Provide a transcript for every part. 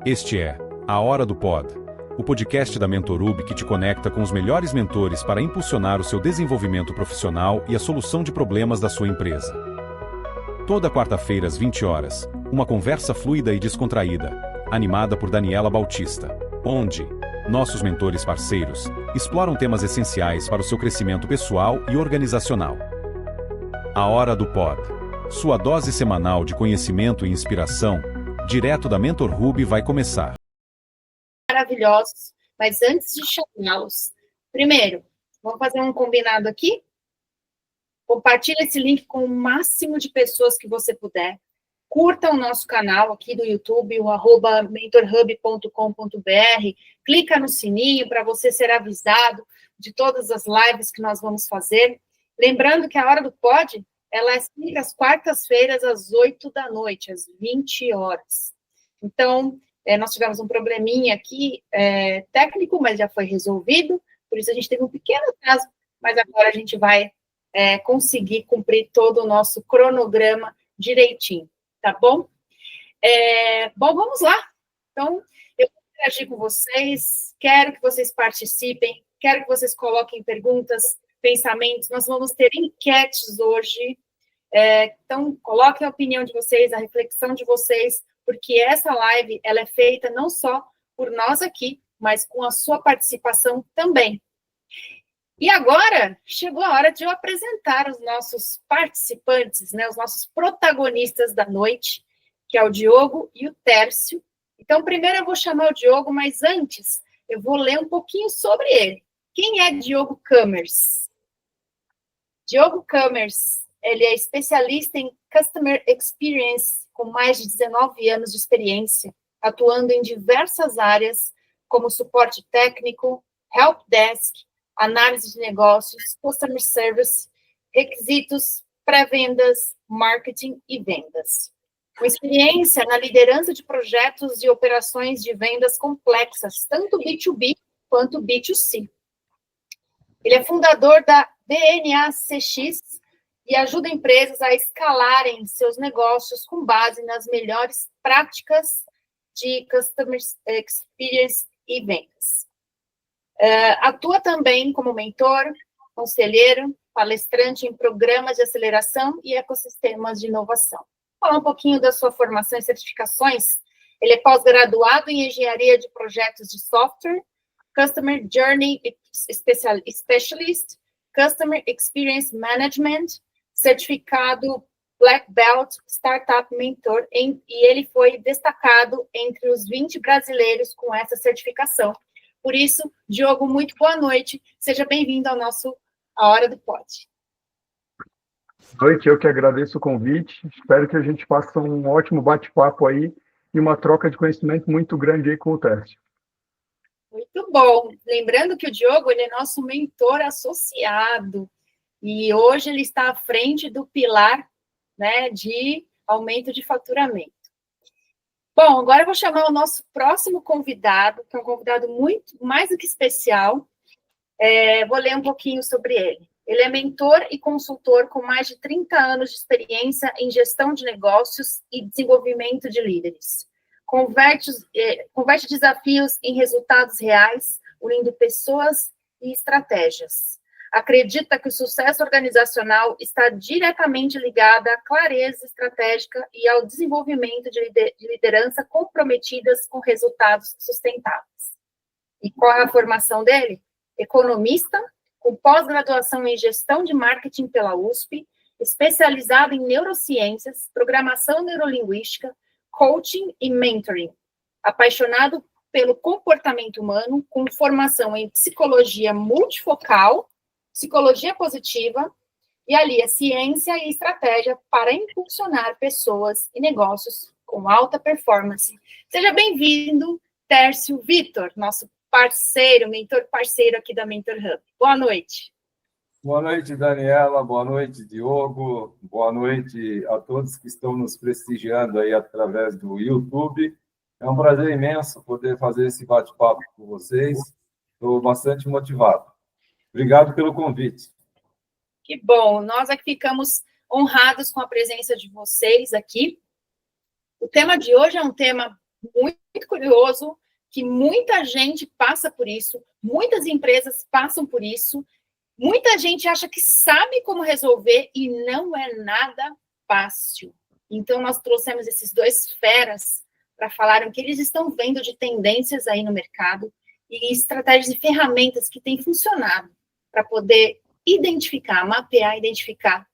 Este é A Hora do Pod, o podcast da Mentorub que te conecta com os melhores mentores para impulsionar o seu desenvolvimento profissional e a solução de problemas da sua empresa. Toda quarta-feira às 20 horas, uma conversa fluida e descontraída, animada por Daniela Bautista, onde nossos mentores parceiros exploram temas essenciais para o seu crescimento pessoal e organizacional. A Hora do Pod, sua dose semanal de conhecimento e inspiração, direto da Mentorub, vai começar. Maravilhosos, mas antes de chamá-los, primeiro, vamos fazer um combinado aqui? Compartilhe esse link com o máximo de pessoas que você puder. Curta o nosso canal aqui do YouTube, o @mentorhub.com.br. Clica no sininho para você ser avisado de todas as lives que nós vamos fazer. Lembrando que a Hora do Pod, ela é sempre às quartas-feiras, às 8 da noite, às 20 horas. Então, nós tivemos um probleminha aqui técnico, mas já foi resolvido. Por isso, a gente teve um pequeno atraso, mas agora a gente vai conseguir cumprir todo o nosso cronograma direitinho. Tá bom? Bom, vamos lá. Então, eu vou interagir com vocês, quero que vocês participem, quero que vocês coloquem perguntas, pensamentos. Nós vamos ter enquetes hoje. Então, coloquem a opinião de vocês, a reflexão de vocês, porque essa live ela é feita não só por nós aqui, mas com a sua participação também. E agora, chegou a hora de eu apresentar os nossos participantes, né, os nossos protagonistas da noite, que é o Diogo e o Tércio. Então, primeiro eu vou chamar o Diogo, mas antes eu vou ler um pouquinho sobre ele. Quem é Diogo Kamers? Diogo Kamers, ele é especialista em Customer Experience, com mais de 19 anos de experiência, atuando em diversas áreas, como suporte técnico, help desk, análise de negócios, customer service, requisitos, pré-vendas, marketing e vendas. Com experiência na liderança de projetos e operações de vendas complexas, tanto B2B quanto B2C. Ele é fundador da DNACX e ajuda empresas a escalarem seus negócios com base nas melhores práticas de Customer Experience e vendas. Atua também como mentor, conselheiro, palestrante em programas de aceleração e ecossistemas de inovação. Vou falar um pouquinho da sua formação e certificações. Ele é pós-graduado em engenharia de projetos de software, Customer Journey Specialist, Customer Experience Management, certificado Black Belt Startup Mentor, e ele foi destacado entre os 20 brasileiros com essa certificação. Por isso, Diogo, muito boa noite. Seja bem-vindo ao nosso A Hora do Pod. Boa noite, eu que agradeço o convite. Espero que a gente faça um ótimo bate-papo aí e uma troca de conhecimento muito grande aí com o Tércio. Muito bom. Lembrando que o Diogo, ele é nosso mentor associado e hoje ele está à frente do pilar, né, de aumento de faturamento. Bom, agora eu vou chamar o nosso próximo convidado, que é um convidado muito mais do que especial. Vou ler um pouquinho sobre ele. Ele é mentor e consultor com mais de 30 anos de experiência em gestão de negócios e desenvolvimento de líderes. Converte desafios em resultados reais, unindo pessoas e estratégias. Acredita que o sucesso organizacional está diretamente ligado à clareza estratégica e ao desenvolvimento de liderança comprometidas com resultados sustentáveis. E qual é a formação dele? Economista, com pós-graduação em gestão de marketing pela USP, especializado em neurociências, programação neurolinguística, coaching e mentoring. Apaixonado pelo comportamento humano, com formação em psicologia multifocal, psicologia positiva, e alia ciência e estratégia para impulsionar pessoas e negócios com alta performance. Seja bem-vindo, Tércio Vitor, nosso parceiro, mentor parceiro aqui da Mentor Hub. Boa noite. Boa noite, Daniela. Boa noite, Diogo. Boa noite a todos que estão nos prestigiando aí através do YouTube. É um prazer imenso poder fazer esse bate-papo com vocês. Estou bastante motivado. Obrigado pelo convite. Que bom. Nós é que ficamos honrados com a presença de vocês aqui. O tema de hoje é um tema muito curioso, que muita gente passa por isso, muitas empresas passam por isso, muita gente acha que sabe como resolver e não é nada fácil. Então, nós trouxemos esses dois feras para falar o que eles estão vendo de tendências aí no mercado e estratégias e ferramentas que têm funcionado para poder identificar, mapear, identificar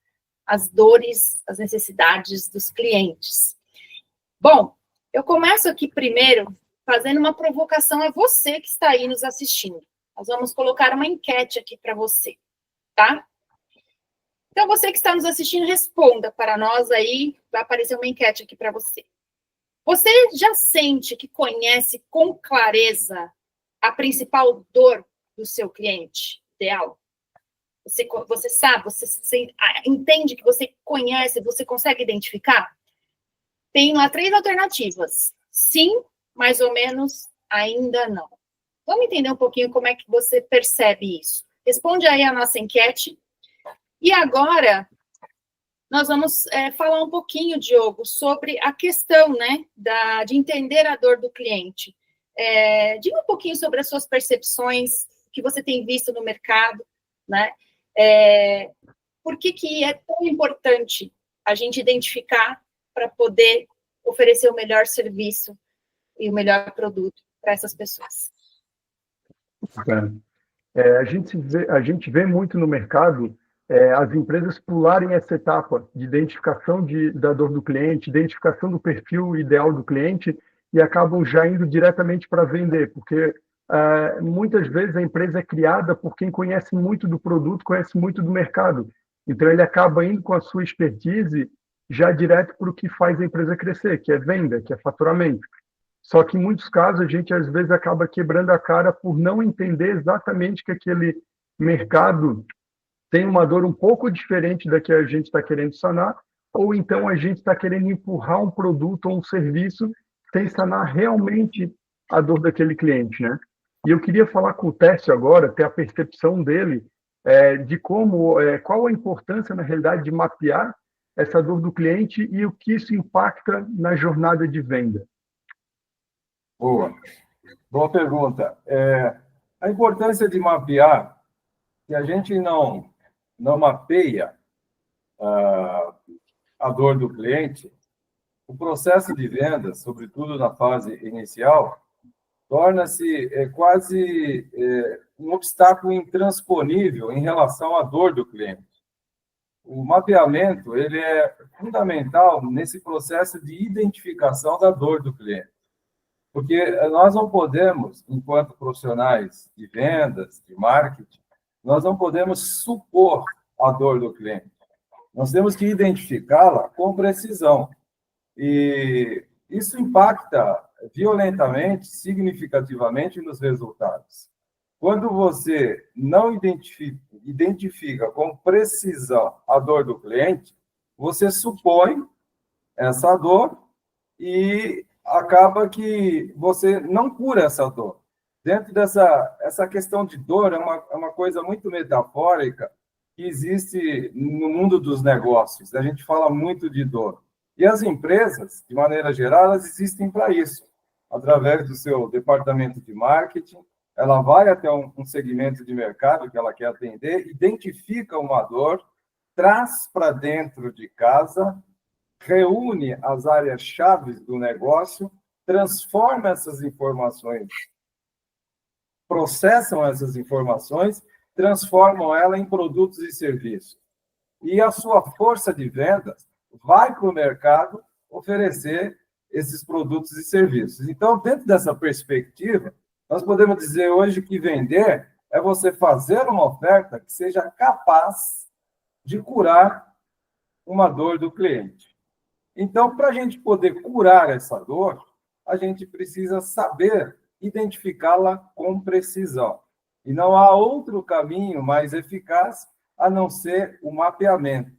as dores, as necessidades dos clientes. Bom, eu começo aqui primeiro fazendo uma provocação a você que está aí nos assistindo. Nós vamos colocar uma enquete aqui para você, tá? Então, você que está nos assistindo, responda para nós aí, vai aparecer uma enquete aqui para você. Você já sente que conhece com clareza a principal dor do seu cliente ideal? Você sabe, você entende que você conhece, você consegue identificar? Tem lá 3 alternativas. Sim, mais ou menos, ainda não. Vamos entender um pouquinho como é que você percebe isso. Responde aí a nossa enquete. E agora, nós vamos falar um pouquinho, Diogo, sobre a questão, né, de entender a dor do cliente. Diga um pouquinho sobre as suas percepções, o que você tem visto no mercado, né? Por que é tão importante a gente identificar para poder oferecer o melhor serviço e o melhor produto para essas pessoas? A gente vê muito no mercado as empresas pularem essa etapa de identificação da dor do cliente, identificação do perfil ideal do cliente e acabam já indo diretamente para vender, porque muitas vezes a empresa é criada por quem conhece muito do produto, conhece muito do mercado. Então, ele acaba indo com a sua expertise já direto para o que faz a empresa crescer, que é venda, que é faturamento. Só que, em muitos casos, a gente, às vezes, acaba quebrando a cara por não entender exatamente que aquele mercado tem uma dor um pouco diferente da que a gente está querendo sanar, ou então a gente está querendo empurrar um produto ou um serviço sem sanar realmente a dor daquele cliente, né? E eu queria falar com o Tércio agora, ter a percepção dele de qual a importância, na realidade, de mapear essa dor do cliente e o que isso impacta na jornada de venda. Boa pergunta. A importância de mapear, se a gente não mapeia a dor do cliente, o processo de venda, sobretudo na fase inicial, torna-se quase um obstáculo intransponível em relação à dor do cliente. O mapeamento ele é fundamental nesse processo de identificação da dor do cliente. Porque nós não podemos, enquanto profissionais de vendas, de marketing, nós não podemos supor a dor do cliente. Nós temos que identificá-la com precisão. E isso impacta violentamente, significativamente nos resultados. Quando você não identifica com precisão a dor do cliente, você supõe essa dor e acaba que você não cura essa dor. Dentro essa questão de dor, é uma coisa muito metafórica que existe no mundo dos negócios. A gente fala muito de dor. E as empresas, de maneira geral, elas existem para isso. Através do seu departamento de marketing, ela vai até um segmento de mercado que ela quer atender, identifica uma dor, traz para dentro de casa, reúne as áreas-chave do negócio, transforma essas informações, processam essas informações, transformam ela em produtos e serviços. E a sua força de vendas vai para o mercado oferecer esses produtos e serviços. Então, dentro dessa perspectiva, nós podemos dizer hoje que vender é você fazer uma oferta que seja capaz de curar uma dor do cliente. Então, para a gente poder curar essa dor, a gente precisa saber identificá-la com precisão. E não há outro caminho mais eficaz a não ser o mapeamento,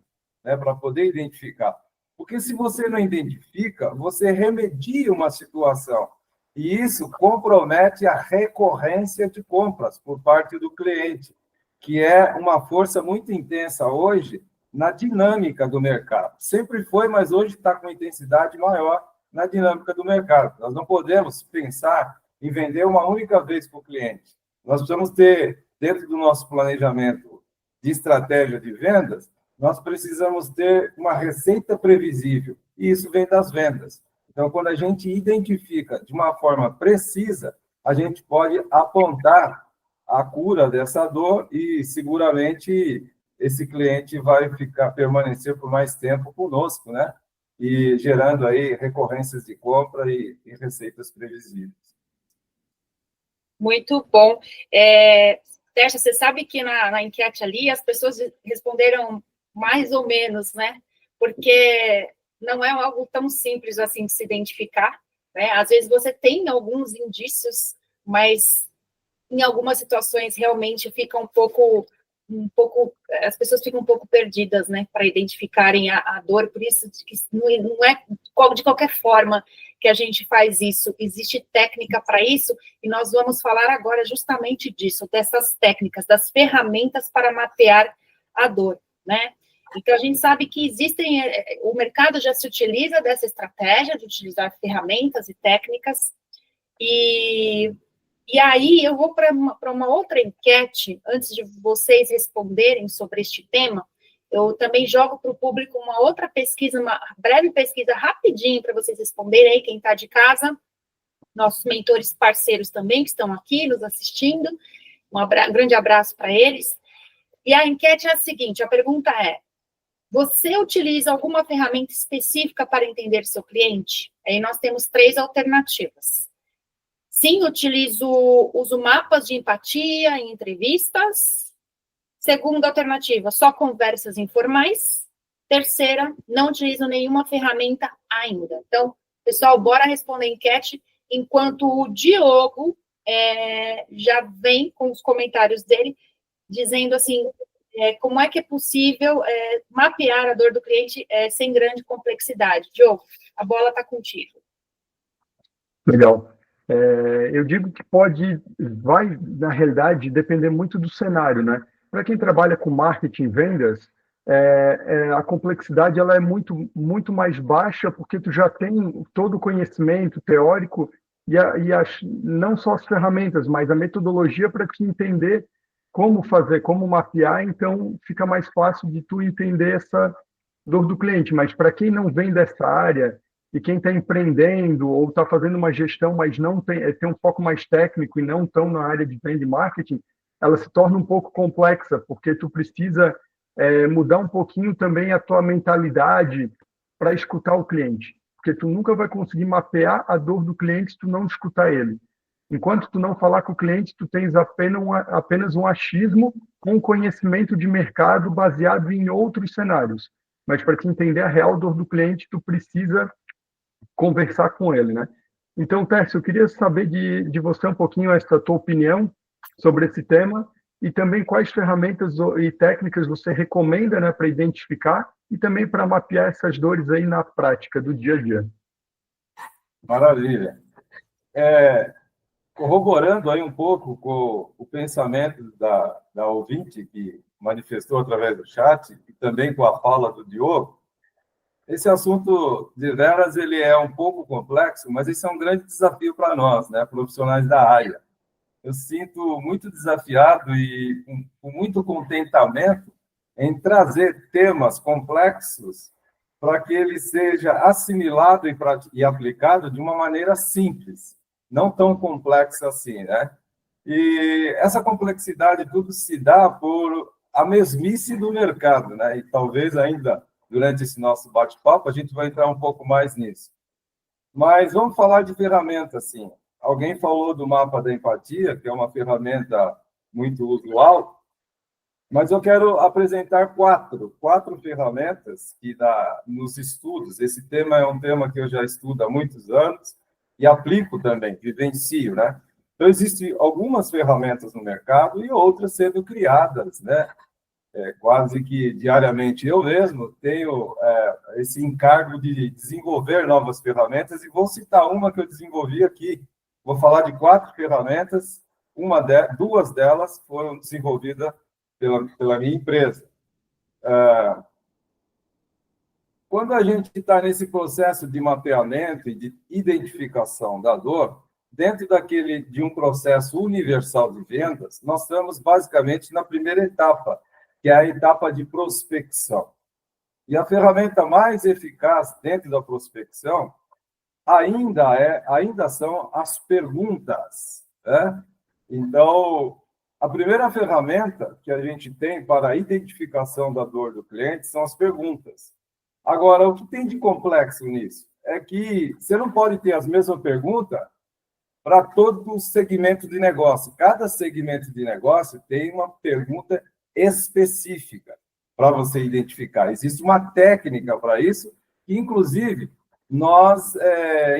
né, para poder identificar. Porque se você não identifica, você remedia uma situação. E isso compromete a recorrência de compras por parte do cliente, que é uma força muito intensa hoje na dinâmica do mercado. Sempre foi, mas hoje está com intensidade maior na dinâmica do mercado. Nós não podemos pensar em vender uma única vez para o cliente. Nós precisamos ter, dentro do nosso planejamento de estratégia de vendas, nós precisamos ter uma receita previsível, e isso vem das vendas. Então, quando a gente identifica de uma forma precisa, a gente pode apontar a cura dessa dor e, seguramente, esse cliente vai permanecer por mais tempo conosco, né? E gerando aí recorrências de compra e receitas previsíveis. Muito bom. Tércia, você sabe que na enquete ali as pessoas responderam mais ou menos, né? Porque não é algo tão simples assim de se identificar, né? Às vezes você tem alguns indícios, mas em algumas situações realmente fica um pouco, as pessoas ficam um pouco perdidas, né, para identificarem a dor. Por isso que não é de qualquer forma que a gente faz isso. Existe técnica para isso, e nós vamos falar agora justamente disso, dessas técnicas, das ferramentas para mapear a dor, né? Então, a gente sabe que o mercado já se utiliza dessa estratégia de utilizar ferramentas e técnicas, e aí eu vou para uma outra enquete, antes de vocês responderem sobre este tema. Eu também jogo para o público uma outra pesquisa, uma breve pesquisa rapidinho para vocês responderem aí, quem está de casa, nossos mentores parceiros também, que estão aqui nos assistindo, um grande abraço para eles. E a enquete é a seguinte, a pergunta é: você utiliza alguma ferramenta específica para entender seu cliente? Aí nós temos 3 alternativas. Sim, uso mapas de empatia em entrevistas. Segunda alternativa, só conversas informais. Terceira, não utilizo nenhuma ferramenta ainda. Então, pessoal, bora responder a enquete, enquanto o Diogo já vem com os comentários dele, dizendo assim, como é que é possível mapear a dor do cliente sem grande complexidade. Diogo, a bola está contigo. Legal. Eu digo que vai, na realidade, depender muito do cenário, né? Para quem trabalha com marketing e vendas, a complexidade ela é muito, muito mais baixa, porque tu já tem todo o conhecimento teórico não só as ferramentas, mas a metodologia para te entender como fazer, como mapear, então fica mais fácil de tu entender essa dor do cliente. Mas para quem não vem dessa área, e quem está empreendendo ou está fazendo uma gestão, mas não tem um foco mais técnico e não tão na área de venda e marketing, ela se torna um pouco complexa, porque tu precisa mudar um pouquinho também a tua mentalidade para escutar o cliente. Porque tu nunca vai conseguir mapear a dor do cliente se tu não escutar ele. Enquanto tu não falar com o cliente, tu tens apenas um achismo com conhecimento de mercado baseado em outros cenários. Mas para te entender a real dor do cliente, tu precisa conversar com ele, né? Então, Tércio, eu queria saber de você um pouquinho essa tua opinião sobre esse tema e também quais ferramentas e técnicas você recomenda, né, para identificar e também para mapear essas dores aí na prática do dia a dia. Maravilha. Corroborando aí um pouco com o pensamento da ouvinte que manifestou através do chat e também com a fala do Diogo, esse assunto, de veras, ele é um pouco complexo, mas esse é um grande desafio para nós, né, profissionais da área. Eu sinto muito desafiado e com muito contentamento em trazer temas complexos para que ele seja assimilado e aplicado de uma maneira simples, não tão complexa assim, né? E essa complexidade tudo se dá por a mesmice do mercado, né? E talvez ainda durante esse nosso bate-papo a gente vai entrar um pouco mais nisso. Mas vamos falar de ferramenta, assim. Alguém falou do mapa da empatia, que é uma ferramenta muito usual, mas eu quero apresentar quatro ferramentas que nos estudos. Esse tema é um tema que eu já estudo há muitos anos e aplico também, vivencio, né? Então, existem algumas ferramentas no mercado e outras sendo criadas, né? Quase que diariamente eu mesmo tenho esse encargo de desenvolver novas ferramentas e vou citar uma que eu desenvolvi aqui. Vou falar de 4 ferramentas, duas delas foram desenvolvidas pela minha empresa. Quando a gente está nesse processo de mapeamento e de identificação da dor, dentro de um processo universal de vendas, nós estamos basicamente na primeira etapa, que é a etapa de prospecção. E a ferramenta mais eficaz dentro da prospecção ainda são as perguntas, né? Então, a primeira ferramenta que a gente tem para a identificação da dor do cliente são as perguntas. Agora, o que tem de complexo nisso é que você não pode ter as mesmas perguntas para todo o segmento de negócio. Cada segmento de negócio tem uma pergunta específica para você identificar. Existe uma técnica para isso, que, inclusive, nós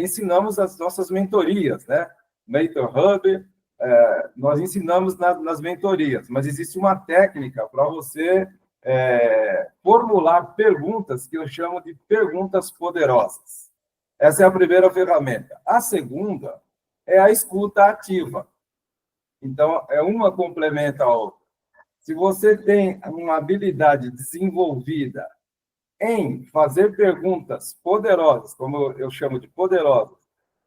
ensinamos as nossas mentorias, né? Mentor Hub, nós ensinamos nas mentorias, mas existe uma técnica para você formular perguntas que eu chamo de perguntas poderosas. Essa é a primeira ferramenta. A segunda é a escuta ativa. Então, uma complementa a outra. Se você tem uma habilidade desenvolvida em fazer perguntas poderosas, como eu chamo de poderosas,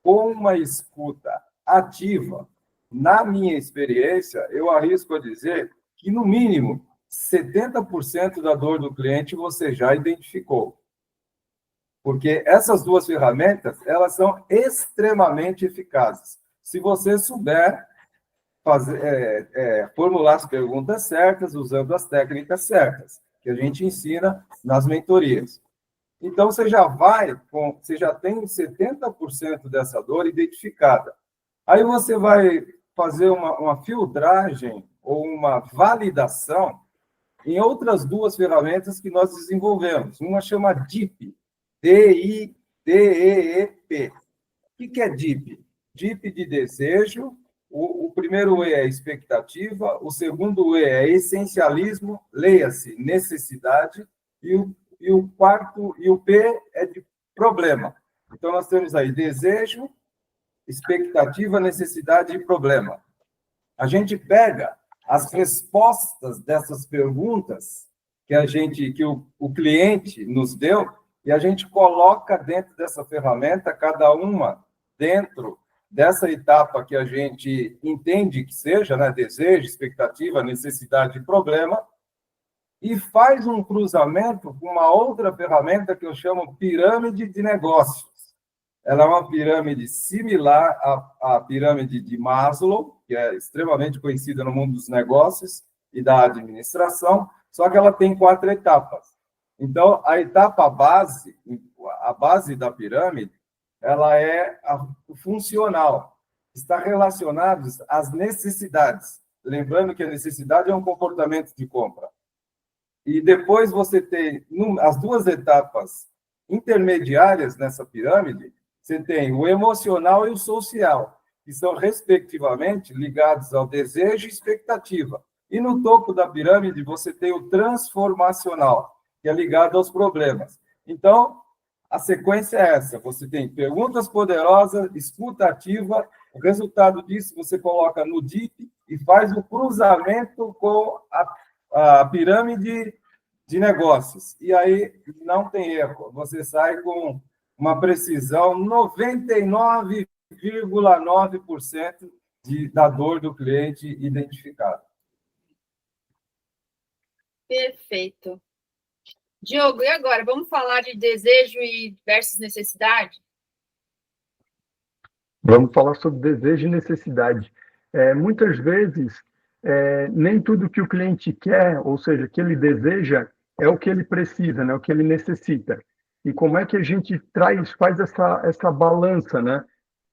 com uma escuta ativa, na minha experiência, eu arrisco a dizer que, no mínimo, 70% da dor do cliente você já identificou. Porque essas duas ferramentas, elas são extremamente eficazes. Se você souber formular as perguntas certas, usando as técnicas certas, que a gente ensina nas mentorias. Então, você já tem 70% dessa dor identificada. Aí você vai fazer uma filtragem ou uma validação em outras duas ferramentas que nós desenvolvemos. Uma chama DIP, D-I-D-E-E-P. O que é DIP? DIP de desejo, o primeiro E é expectativa, o segundo E é essencialismo, leia-se, necessidade, e o quarto, e o P é de problema. Então, nós temos aí desejo, expectativa, necessidade e problema. A gente pega as respostas dessas perguntas que o cliente nos deu e a gente coloca dentro dessa ferramenta, cada uma dentro dessa etapa que a gente entende que seja, né, desejo, expectativa, necessidade e problema, e faz um cruzamento com uma outra ferramenta que eu chamo pirâmide de negócios. Ela é uma pirâmide similar à pirâmide de Maslow, que é extremamente conhecida no mundo dos negócios e da administração, só que ela tem 4 etapas. Então, a etapa base, a base da pirâmide, ela é funcional, está relacionada às necessidades. Lembrando que a necessidade é um comportamento de compra. E depois você tem as duas etapas intermediárias nessa pirâmide, você tem o emocional e o social, que são, respectivamente, ligados ao desejo e expectativa. E no topo da pirâmide, você tem o transformacional, que é ligado aos problemas. Então, a sequência é essa. Você tem perguntas poderosas, escuta ativa, o resultado disso você coloca no DIP e faz o cruzamento com a pirâmide de negócios. E aí não tem erro. Você sai com uma precisão 99,9% da dor do cliente identificada. Perfeito. Diogo, e agora? Vamos falar de desejo versus necessidade? Vamos falar sobre desejo e necessidade. Muitas vezes, nem tudo que o cliente quer, ou seja, que ele deseja, é o que ele precisa, né? O que ele necessita. E como é que a gente faz essa balança, né?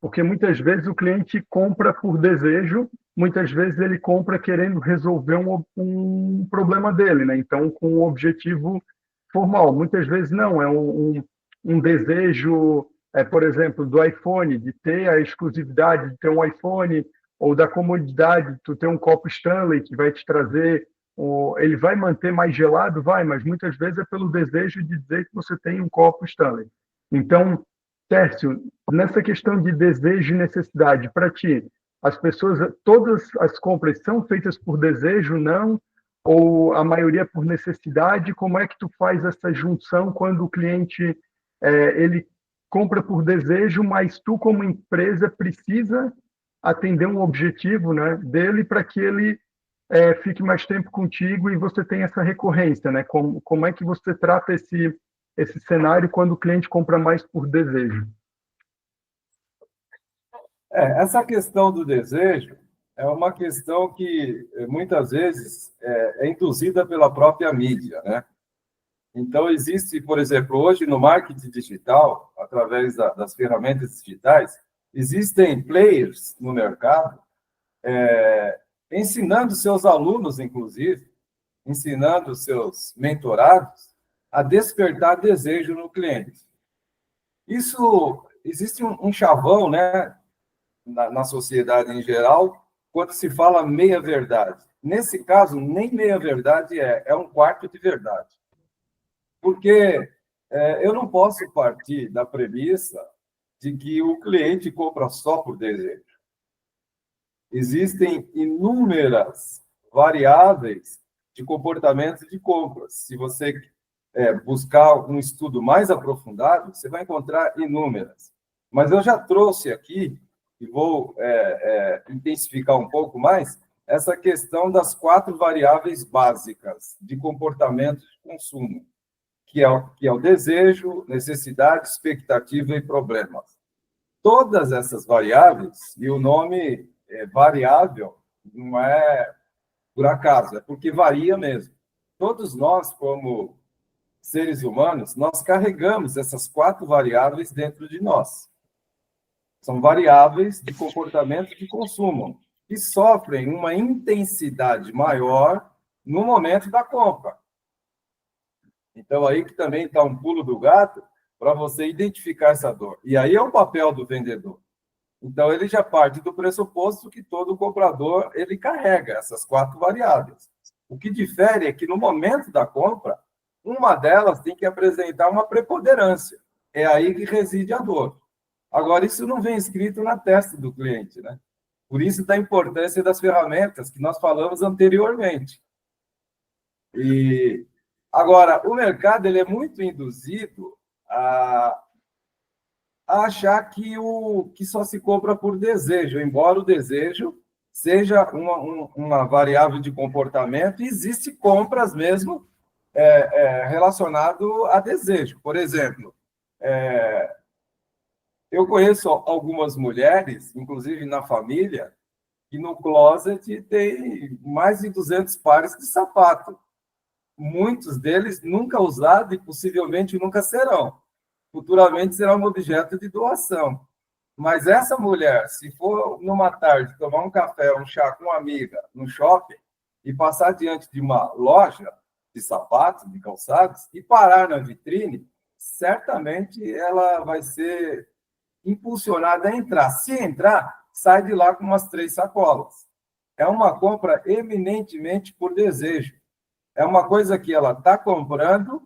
Porque muitas vezes o cliente compra por desejo, muitas vezes ele compra querendo resolver um problema dele, né? Então, com um objetivo formal. Muitas vezes não, é um desejo, por exemplo, do iPhone, de ter a exclusividade de ter um iPhone, ou da comodidade de tu ter um copo Stanley que vai te trazer, ele vai manter mais gelado? Vai, mas muitas vezes é pelo desejo de dizer que você tem um copo Stanley. Então, Tércio, nessa questão de desejo e necessidade, para ti, as pessoas, todas as compras são feitas por desejo, não? ou a maioria por necessidade? Como é que tu faz essa junção quando o cliente ele compra por desejo, mas tu como empresa precisa atender um objetivo, né, dele para que ele fique mais tempo contigo e você tenha essa recorrência, né? Como é que você trata esse cenário quando o cliente compra mais por desejo? Essa questão do desejo é uma questão que muitas vezes é induzida pela própria mídia, né? Então, existe, por exemplo, hoje no marketing digital, através das ferramentas digitais, existem players no mercado ensinando seus alunos, inclusive, ensinando seus mentorados a despertar desejo no cliente. Isso, existe um chavão, né, na sociedade em geral, quando se fala meia-verdade. Nesse caso, nem meia-verdade é um quarto de verdade. Porque eu não posso partir da premissa de que o cliente compra só por desejo. Existem inúmeras variáveis de comportamento de compras. Se você buscar um estudo mais aprofundado, você vai encontrar inúmeras. Mas eu já trouxe aqui, e vou intensificar um pouco mais, essa questão das 4 variáveis básicas de comportamento de consumo, que é o desejo, necessidade, expectativa e problemas. Todas essas variáveis, e o nome variável não é por acaso, é porque varia mesmo. Todos nós, como seres humanos, nós carregamos essas 4 variáveis dentro de nós. São variáveis de comportamento de consumo, que sofrem uma intensidade maior no momento da compra. Então, aí que também está um pulo do gato para você identificar essa dor. E aí é o papel do vendedor. Então, ele já parte do pressuposto que todo comprador ele carrega essas 4 variáveis. O que difere é que, no momento da compra, uma delas tem que apresentar uma preponderância. É aí que reside a dor. Agora, isso não vem escrito na testa do cliente, né? Por isso da importância das ferramentas que nós falamos anteriormente. E agora, o mercado ele é muito induzido a achar que só se compra por desejo, embora o desejo seja uma variável de comportamento, e existe compras mesmo relacionado a desejo. Por exemplo, eu conheço algumas mulheres, inclusive na família, que no closet tem mais de 200 pares de sapato. Muitos deles nunca usados e possivelmente nunca serão. Futuramente será um objeto de doação. Mas essa mulher, se for numa tarde tomar um café, um chá com uma amiga no shopping e passar diante de uma loja de sapatos, de calçados, e parar na vitrine, certamente ela vai ser impulsionada a entrar. Se entrar, sai de lá com umas 3 sacolas. É uma compra eminentemente por desejo. É uma coisa que ela está comprando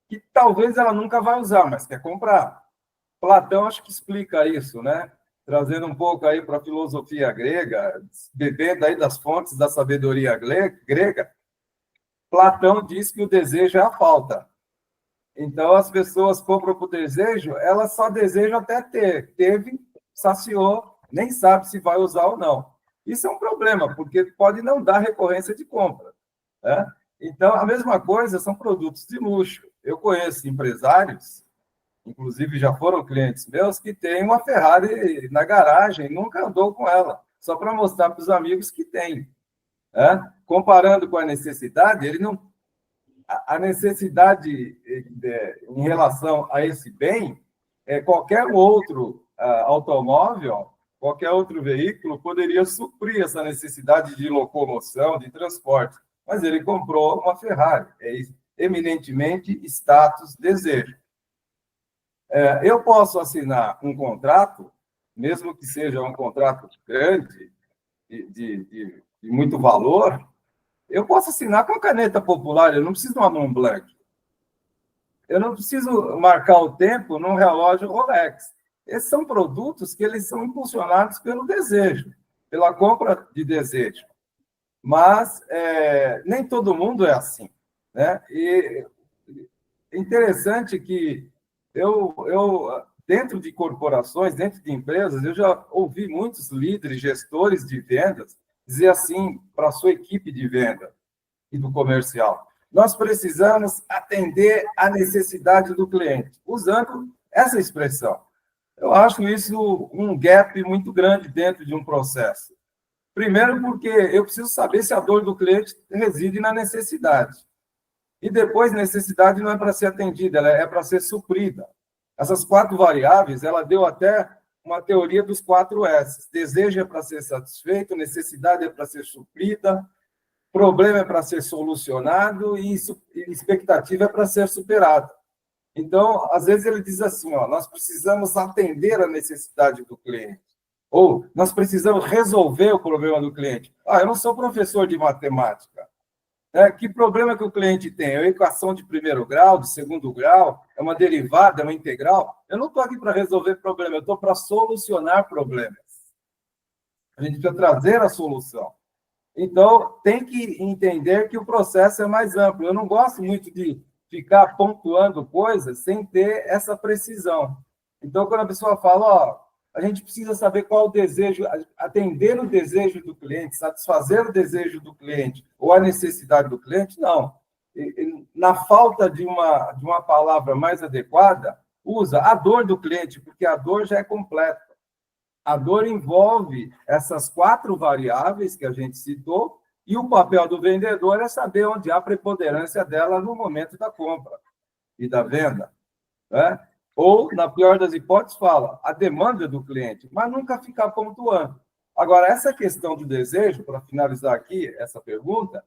que talvez ela nunca vai usar, mas quer comprar. Platão acho que explica isso, né? Trazendo um pouco aí para a filosofia grega, bebendo aí das fontes da sabedoria grega, Platão diz que o desejo é a falta. Então, as pessoas compram por desejo, elas só desejam até ter. Teve, saciou, nem sabe se vai usar ou não. Isso é um problema, porque pode não dar recorrência de compra, né? Então, a mesma coisa são produtos de luxo. Eu conheço empresários, inclusive já foram clientes meus, que têm uma Ferrari na garagem, nunca andou com ela, só para mostrar para os amigos que tem, né? Comparando com a necessidade, ele não... A necessidade em relação a esse bem, qualquer outro automóvel, qualquer outro veículo poderia suprir essa necessidade de locomoção, de transporte. Mas ele comprou uma Ferrari. É eminentemente status, desejo. Eu posso assinar um contrato, mesmo que seja um contrato grande, de muito valor, eu posso assinar com a caneta popular, eu não preciso de uma mão blank. Eu não preciso marcar o tempo num relógio Rolex. Esses são produtos que eles são impulsionados pelo desejo, pela compra de desejo. Mas nem todo mundo é assim, né? E é interessante que dentro de corporações, dentro de empresas, eu já ouvi muitos líderes, gestores de vendas, dizer assim para a sua equipe de venda e do comercial: nós precisamos atender à necessidade do cliente, usando essa expressão. Eu acho isso um gap muito grande dentro de um processo. Primeiro, porque eu preciso saber se a dor do cliente reside na necessidade. E depois, necessidade não é para ser atendida, ela é para ser suprida. Essas 4 variáveis, ela deu até uma teoria dos 4 S. Desejo é para ser satisfeito, necessidade é para ser suprida, problema é para ser solucionado e expectativa é para ser superada. Então, às vezes ele diz assim, nós precisamos atender a necessidade do cliente. Ou nós precisamos resolver o problema do cliente. Eu não sou professor de matemática. Que problema que o cliente tem? É uma equação de primeiro grau, de segundo grau? É uma derivada, é uma integral? Eu não estou aqui para resolver problema, eu estou para solucionar problemas. A gente precisa trazer a solução. Então, tem que entender que o processo é mais amplo. Eu não gosto muito de ficar pontuando coisas sem ter essa precisão. Então, quando a pessoa fala, a gente precisa saber qual o desejo, atender o desejo do cliente, satisfazer o desejo do cliente ou a necessidade do cliente, não. Na falta de uma palavra mais adequada, usa a dor do cliente, porque a dor já é completa. A dor envolve essas 4 variáveis que a gente citou, e o papel do vendedor é saber onde há preponderância dela no momento da compra e da venda, né? Ou, na pior das hipóteses, fala a demanda do cliente, mas nunca ficar pontuando. Agora, essa questão do desejo, para finalizar aqui essa pergunta,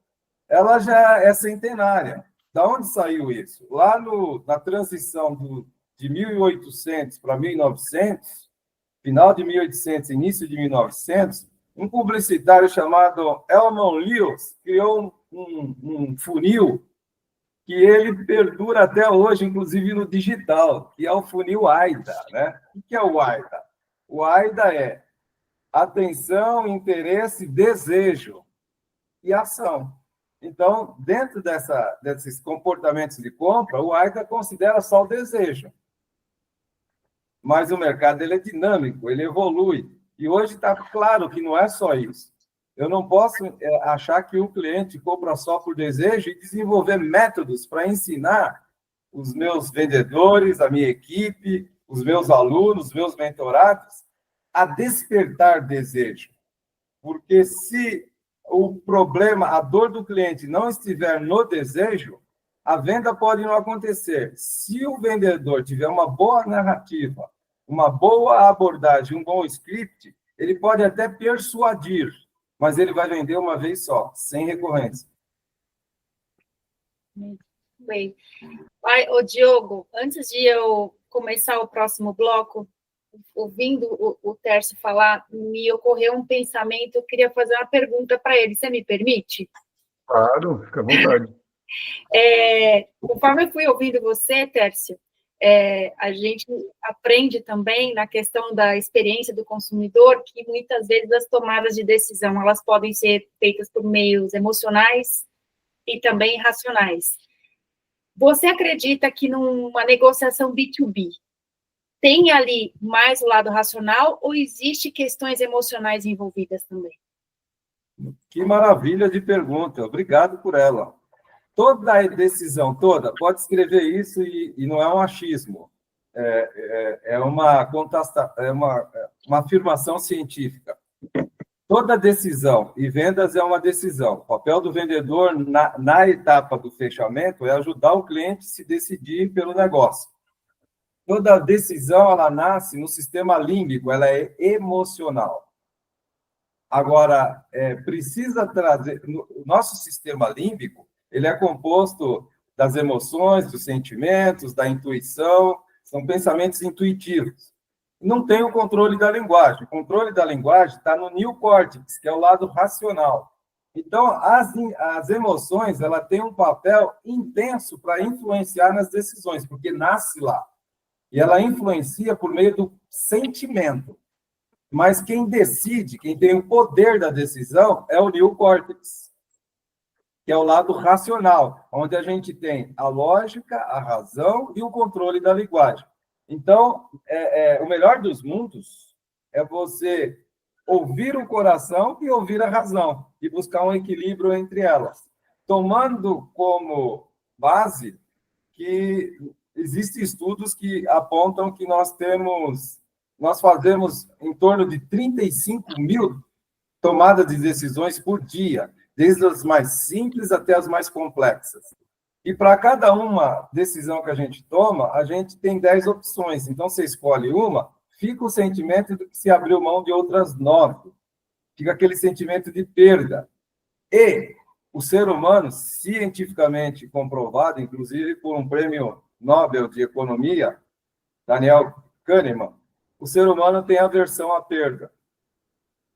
ela já é centenária. Da onde saiu isso? Lá na transição de 1800 para 1900, final de 1800, início de 1900, um publicitário chamado Elman Lewis criou um funil que ele perdura até hoje, inclusive no digital, que é o funil AIDA, né? O que é o AIDA? O AIDA é atenção, interesse, desejo e ação. Então, dentro desses comportamentos de compra, o AIDA considera só o desejo. Mas o mercado ele é dinâmico, ele evolui. E hoje está claro que não é só isso. Eu não posso achar que o cliente compra só por desejo e desenvolver métodos para ensinar os meus vendedores, a minha equipe, os meus alunos, os meus mentorados, a despertar desejo. Porque se o problema, a dor do cliente não estiver no desejo, a venda pode não acontecer. Se o vendedor tiver uma boa narrativa, uma boa abordagem, um bom script, ele pode até persuadir, mas ele vai vender uma vez só, sem recorrência. Muito bem. Ô, Diogo, antes de eu começar o próximo bloco, ouvindo o Tércio falar, me ocorreu um pensamento, eu queria fazer uma pergunta para ele, você me permite? Claro, fica à vontade. Conforme eu fui ouvindo você, Tércio, a gente aprende também na questão da experiência do consumidor que muitas vezes as tomadas de decisão elas podem ser feitas por meios emocionais e também racionais. Você acredita que numa negociação B2B tem ali mais o lado racional ou existe questões emocionais envolvidas também? Que maravilha de pergunta, obrigado por ela. Toda a decisão, pode escrever isso e não é um achismo, é uma afirmação científica. Toda decisão, e vendas é uma decisão, o papel do vendedor na etapa do fechamento é ajudar o cliente a se decidir pelo negócio. Toda decisão, ela nasce no sistema límbico, ela é emocional. Agora, precisa trazer... O nosso sistema límbico, ele é composto das emoções, dos sentimentos, da intuição, são pensamentos intuitivos. Não tem o controle da linguagem. O controle da linguagem está no neocórtex, que é o lado racional. Então, as emoções, ela tem um papel intenso para influenciar nas decisões, porque nasce lá. E ela influencia por meio do sentimento. Mas quem decide, quem tem o poder da decisão, é o neocórtex. que é o lado racional, onde a gente tem a lógica, a razão e o controle da linguagem. Então, o melhor dos mundos é você ouvir o coração e ouvir a razão, e buscar um equilíbrio entre elas, tomando como base que existem estudos que apontam que nós fazemos em torno de 35.000 tomadas de decisões por dia, desde as mais simples até as mais complexas. E para cada uma decisão que a gente toma, a gente tem 10 opções. Então, você escolhe uma, fica o sentimento de que se abriu mão de outras 9. Fica aquele sentimento de perda. E o ser humano, cientificamente comprovado, inclusive por um prêmio Nobel de Economia, Daniel Kahneman, o ser humano tem aversão à perda.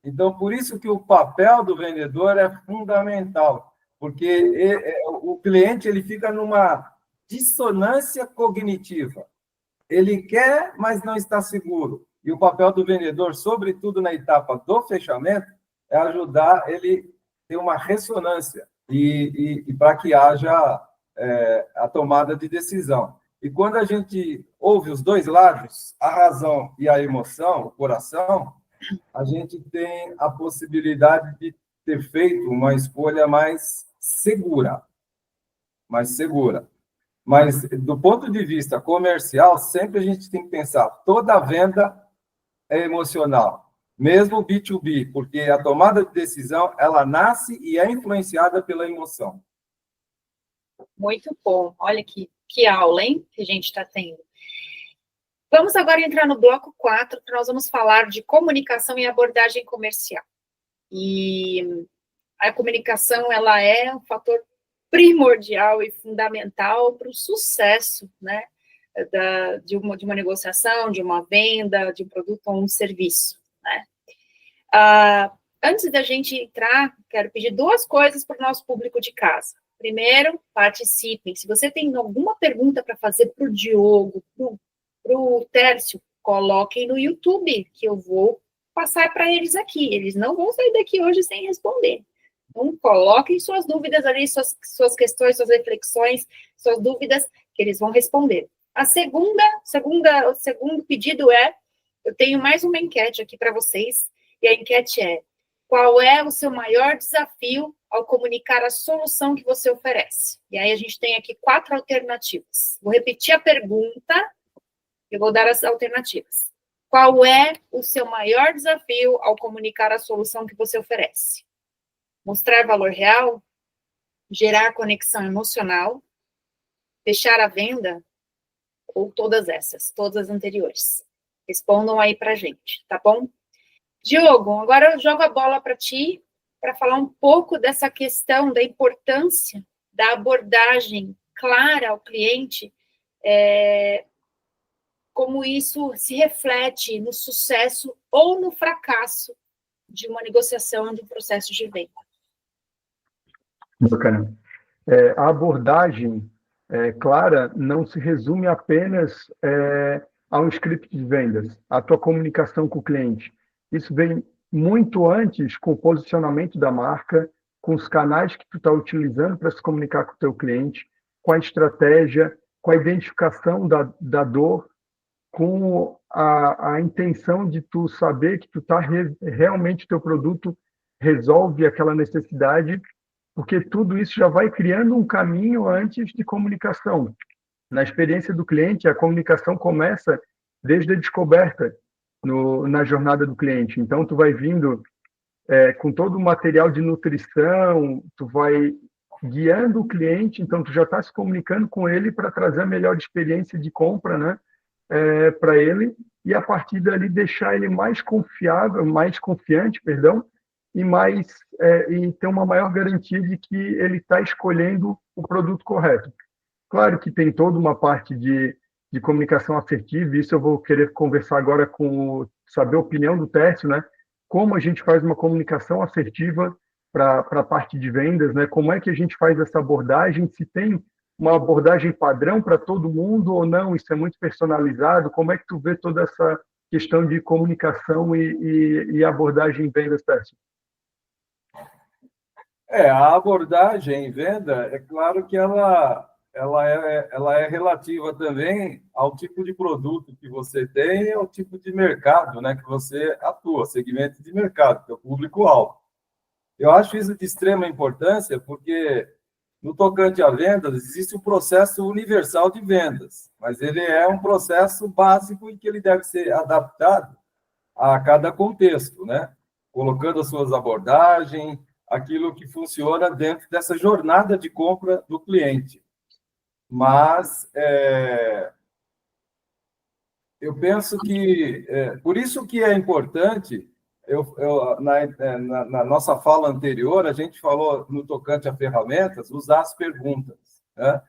Então, por isso que o papel do vendedor é fundamental, porque o cliente ele fica numa dissonância cognitiva. Ele quer, mas não está seguro. E o papel do vendedor, sobretudo na etapa do fechamento, é ajudar ele a ter uma ressonância e para que haja a tomada de decisão. E quando a gente ouve os dois lados, a razão e a emoção, o coração, a gente tem a possibilidade de ter feito uma escolha mais segura. Mas, do ponto de vista comercial, sempre a gente tem que pensar, toda venda é emocional, mesmo o B2B, porque a tomada de decisão, ela nasce e é influenciada pela emoção. Muito bom. Olha que aula, hein, que a gente está tendo. Vamos agora entrar no bloco 4, que nós vamos falar de comunicação e abordagem comercial. E a comunicação, ela é um fator primordial e fundamental para o sucesso, né, de uma negociação, de uma venda, de um produto ou um serviço, né. Antes da gente entrar, quero pedir 2 coisas para o nosso público de casa. Primeiro, participem. Se você tem alguma pergunta para fazer para o Diogo, para o Tércio, coloquem no YouTube, que eu vou passar para eles aqui. Eles não vão sair daqui hoje sem responder. Então, coloquem suas dúvidas ali, suas questões, suas reflexões, suas dúvidas, que eles vão responder. O segundo pedido eu tenho mais uma enquete aqui para vocês, e a enquete é: qual é o seu maior desafio ao comunicar a solução que você oferece? E aí a gente tem aqui 4 alternativas. Vou repetir a pergunta, eu vou dar as alternativas. Qual é o seu maior desafio ao comunicar a solução que você oferece? Mostrar valor real? Gerar conexão emocional? Fechar a venda? Ou todas as anteriores? Respondam aí pra gente, tá bom? Diogo, agora eu jogo a bola para ti, para falar um pouco dessa questão da importância da abordagem clara ao cliente, como isso se reflete no sucesso ou no fracasso de uma negociação, de um processo de venda. Bacana. A abordagem clara não se resume apenas a um script de vendas, a tua comunicação com o cliente. Isso vem muito antes com o posicionamento da marca, com os canais que tu está utilizando para se comunicar com o teu cliente, com a estratégia, com a identificação da dor, com a intenção de tu saber que tu tá realmente teu produto resolve aquela necessidade, porque tudo isso já vai criando um caminho antes de comunicação. Na experiência do cliente, a comunicação começa desde a descoberta na jornada do cliente. Então, tu vai vindo com todo o material de nutrição, tu vai guiando o cliente, então tu já está se comunicando com ele para trazer a melhor experiência de compra, né, para ele, e a partir dali deixar ele mais confiável, mais confiante, e ter uma maior garantia de que ele está escolhendo o produto correto. Claro que tem toda uma parte de comunicação assertiva, e isso eu vou querer conversar agora saber a opinião do Tércio, né? Como a gente faz uma comunicação assertiva para a parte de vendas, né? Como é que a gente faz essa abordagem, se tem uma abordagem padrão para todo mundo ou não, isso é muito personalizado, como é que tu vê toda essa questão de comunicação e abordagem em vendas, Tércio? A abordagem em venda, é claro que ela é relativa também ao tipo de produto que você tem e ao tipo de mercado, né, que você atua, segmento de mercado, que é o público-alvo. Eu acho isso de extrema importância porque, no tocante a vendas, existe um processo universal de vendas, mas ele é um processo básico e que ele deve ser adaptado a cada contexto, né? Colocando as suas abordagens, aquilo que funciona dentro dessa jornada de compra do cliente. Mas eu penso que, por isso que é importante, na nossa fala anterior, a gente falou, no tocante a ferramentas, usar as perguntas, né?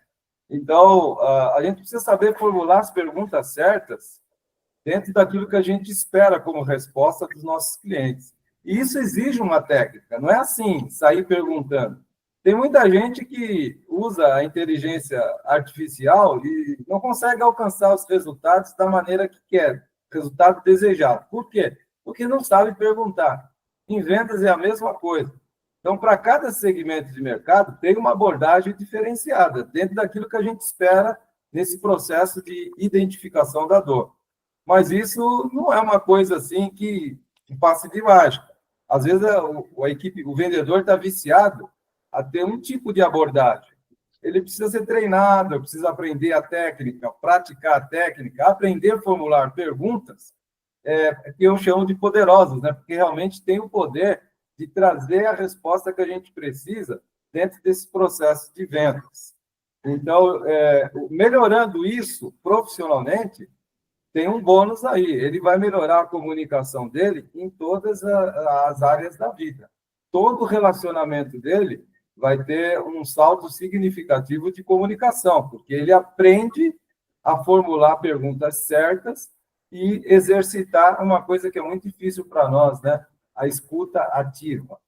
Então, a gente precisa saber formular as perguntas certas dentro daquilo que a gente espera como resposta dos nossos clientes. E isso exige uma técnica, não é assim, sair perguntando. Tem muita gente que usa a inteligência artificial e não consegue alcançar os resultados da maneira que quer, resultado desejado. Por quê? Porque não sabe perguntar. Em vendas é a mesma coisa. Então, para cada segmento de mercado, tem uma abordagem diferenciada, dentro daquilo que a gente espera nesse processo de identificação da dor. Mas isso não é uma coisa assim que passe de mágica. Às vezes a equipe, o vendedor está viciado a ter um tipo de abordagem. Ele precisa ser treinado, precisa aprender a técnica, praticar a técnica, aprender a formular perguntas, que eu chamo de poderosas, né? Porque realmente tem o poder de trazer a resposta que a gente precisa dentro desse processo de vendas. Então, melhorando isso profissionalmente, tem um bônus aí. Ele vai melhorar a comunicação dele em todas as áreas da vida. Todo o relacionamento dele vai ter um salto significativo de comunicação, porque ele aprende a formular perguntas certas e exercitar uma coisa que é muito difícil para nós, né? A escuta ativa.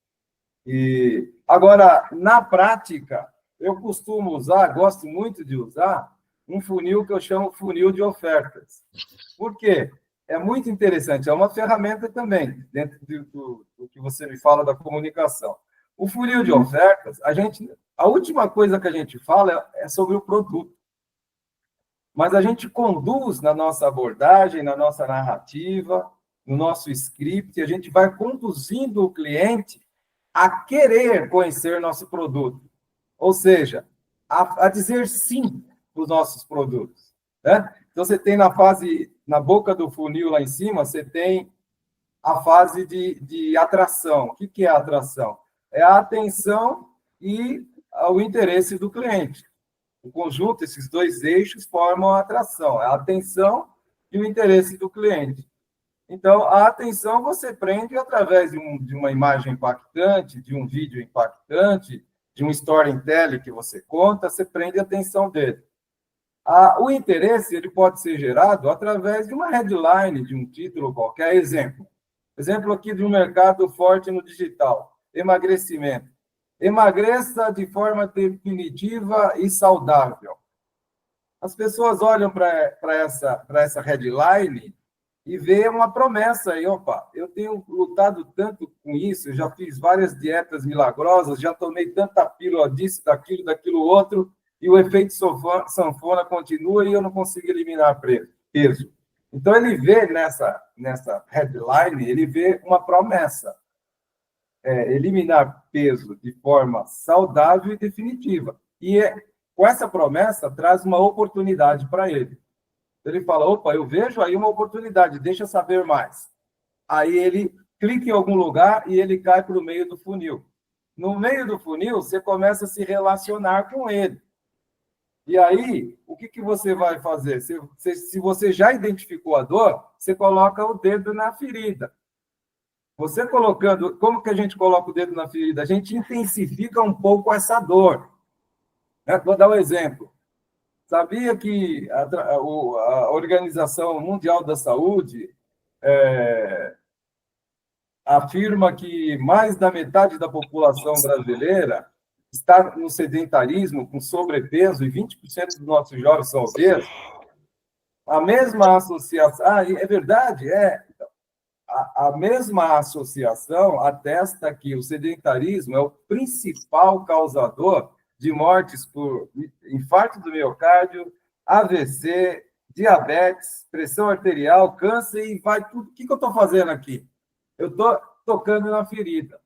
E agora, na prática, eu costumo usar, gosto muito de usar, um funil que eu chamo funil de ofertas. Por quê? É muito interessante, é uma ferramenta também, dentro do que você me fala da comunicação. O funil de ofertas, a última coisa que a gente fala é sobre o produto. Mas a gente conduz na nossa abordagem, na nossa narrativa, no nosso script, a gente vai conduzindo o cliente a querer conhecer nosso produto. Ou seja, a dizer sim para os nossos produtos, né? Então, você tem na boca do funil lá em cima, você tem a fase de atração. O que é a atração? É a atenção e o interesse do cliente. O conjunto, esses dois eixos, formam a atração. É a atenção e o interesse do cliente. Então, a atenção você prende através de uma imagem impactante, de um vídeo impactante, de um storytelling que você conta, você prende a atenção dele. O interesse ele pode ser gerado através de uma headline, de um título qualquer. Exemplo aqui de um mercado forte no digital, emagrecimento. Emagreça de forma definitiva e saudável. As pessoas olham para essa headline e vê uma promessa aí, opa, eu tenho lutado tanto com isso, já fiz várias dietas milagrosas, já tomei tanta pílula disso, daquilo outro, e o efeito sanfona continua e eu não consigo eliminar peso. Então, ele vê nessa headline, ele vê uma promessa. Eliminar peso de forma saudável e definitiva. E com essa promessa, traz uma oportunidade para ele. Ele fala, opa, eu vejo aí uma oportunidade, deixa eu saber mais. Aí ele clica em algum lugar e ele cai para o meio do funil. No meio do funil, você começa a se relacionar com ele. E aí, o que você vai fazer? Se você já identificou a dor, você coloca o dedo na ferida. Você colocando... Como que a gente coloca o dedo na ferida? A gente intensifica um pouco essa dor. Vou dar um exemplo. Sabia que a Organização Mundial da Saúde afirma que mais da metade da população brasileira está no sedentarismo, com sobrepeso, e 20% dos nossos jovens são obesos? A mesma associação... é verdade? a mesma associação atesta que o sedentarismo é o principal causador de mortes por infarto do miocárdio, AVC, diabetes, pressão arterial, câncer e vai tudo. O que eu estou fazendo aqui? Eu estou tocando na ferida.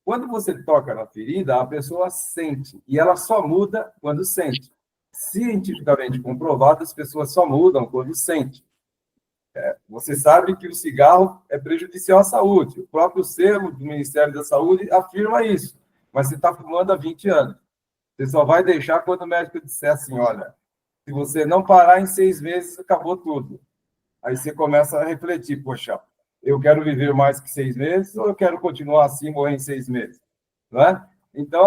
Quando você toca na ferida, a pessoa sente, e ela só muda quando sente. Cientificamente comprovado, as pessoas só mudam quando sentem. Você sabe que o cigarro é prejudicial à saúde. O próprio selo do Ministério da Saúde afirma isso. Mas você está fumando há 20 anos. Você só vai deixar quando o médico disser assim, olha, se você não parar em 6 meses, acabou tudo. Aí você começa a refletir, poxa, eu quero viver mais que 6 meses ou eu quero continuar assim, morrer em 6 meses? Não é? Então,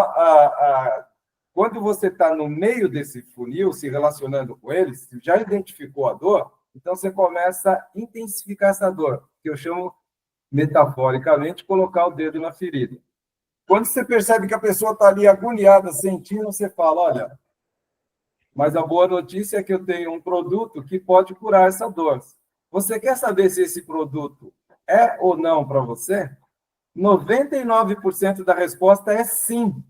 quando você está no meio desse funil, se relacionando com eles, já identificou a dor, então você começa a intensificar essa dor, que eu chamo, metaforicamente, colocar o dedo na ferida. Quando você percebe que a pessoa está ali agoniada, sentindo, você fala, olha, mas a boa notícia é que eu tenho um produto que pode curar essa dor. Você quer saber se esse produto é ou não para você? 99% da resposta é sim.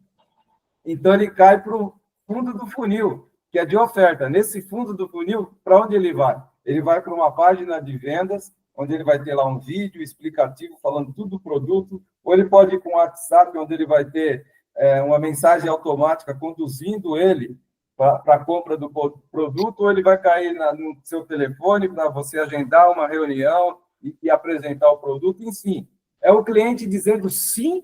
Então, ele cai para o fundo do funil, que é de oferta. Nesse fundo do funil, para onde ele vai? Ele vai para uma página de vendas, onde ele vai ter lá um vídeo explicativo falando tudo do produto, ou ele pode ir com o WhatsApp, onde ele vai ter uma mensagem automática conduzindo ele para a compra do produto, ou ele vai cair no seu telefone para você agendar uma reunião e apresentar o produto. Enfim, é o cliente dizendo sim,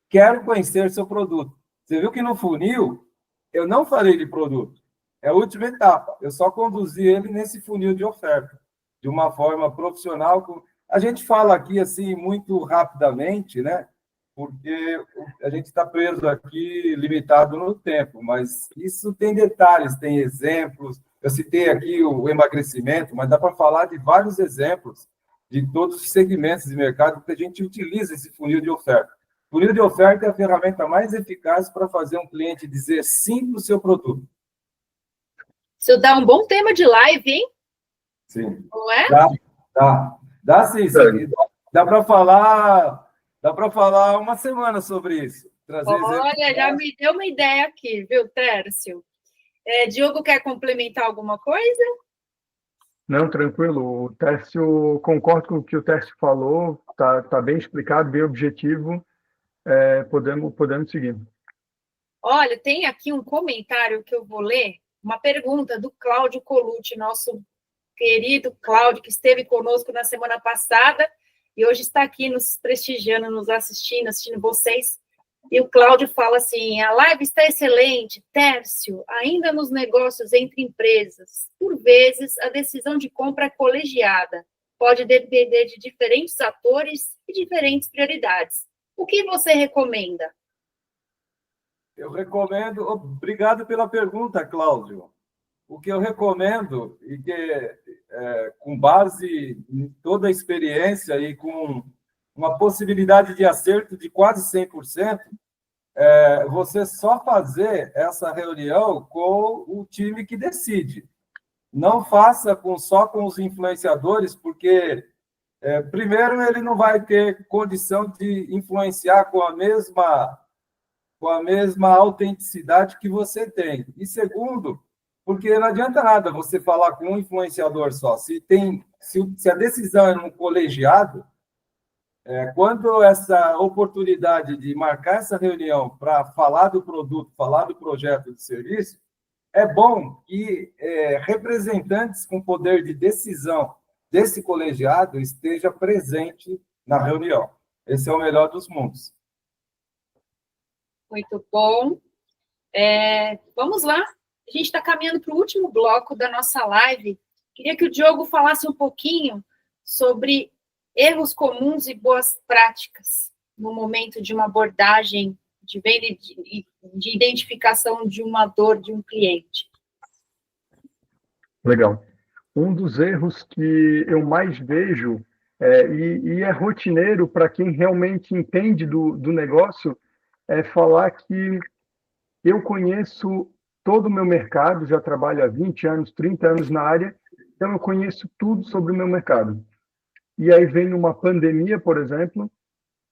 quero conhecer seu produto. Você viu que no funil, eu não falei de produto. É a última etapa. Eu só conduzi ele nesse funil de oferta, de uma forma profissional. A gente fala aqui assim muito rapidamente, né? Porque a gente está preso aqui, limitado no tempo, mas isso tem detalhes, tem exemplos. Eu citei aqui o emagrecimento, mas dá para falar de vários exemplos de todos os segmentos de mercado que a gente utiliza esse funil de oferta. O funil de oferta é a ferramenta mais eficaz para fazer um cliente dizer sim para o seu produto. Isso dá um bom tema de live, hein? Sim. Não é? Dá sim. Dá para falar uma semana sobre isso. Olha, já me deu uma ideia aqui, viu, Tércio? Diogo quer complementar alguma coisa? Não, tranquilo. O Tércio, concordo com o que o Tércio falou, tá bem explicado, bem objetivo. Podemos seguir. Olha, tem aqui um comentário que eu vou ler, uma pergunta do Cláudio Colucci, nosso querido Cláudio, que esteve conosco na semana passada e hoje está aqui nos prestigiando, nos assistindo vocês. E o Cláudio fala assim, a live está excelente, Tércio, ainda nos negócios entre empresas, por vezes a decisão de compra é colegiada, pode depender de diferentes atores e diferentes prioridades. O que você recomenda? Eu recomendo, obrigado pela pergunta, Cláudio. O que eu recomendo, e que com base em toda a experiência e com uma possibilidade de acerto de quase 100%, você só fazer essa reunião com o time que decide. Não faça só com os influenciadores, porque, primeiro, ele não vai ter condição de influenciar com a mesma autenticidade que você tem. E segundo, porque não adianta nada você falar com um influenciador só. Se a decisão é num colegiado, quando essa oportunidade de marcar essa reunião para falar do produto, falar do projeto de serviço, é bom que representantes com poder de decisão desse colegiado esteja presente na reunião. Esse é o melhor dos mundos. Muito bom. Vamos lá. A gente está caminhando para o último bloco da nossa live. Queria que o Diogo falasse um pouquinho sobre erros comuns e boas práticas no momento de uma abordagem de venda e de identificação de uma dor de um cliente. Legal. Um dos erros que eu mais vejo, e é rotineiro para quem realmente entende do negócio, é falar que eu conheço todo o meu mercado, já trabalho há 20 anos, 30 anos na área, então eu conheço tudo sobre o meu mercado. e aí vem uma pandemia, por exemplo,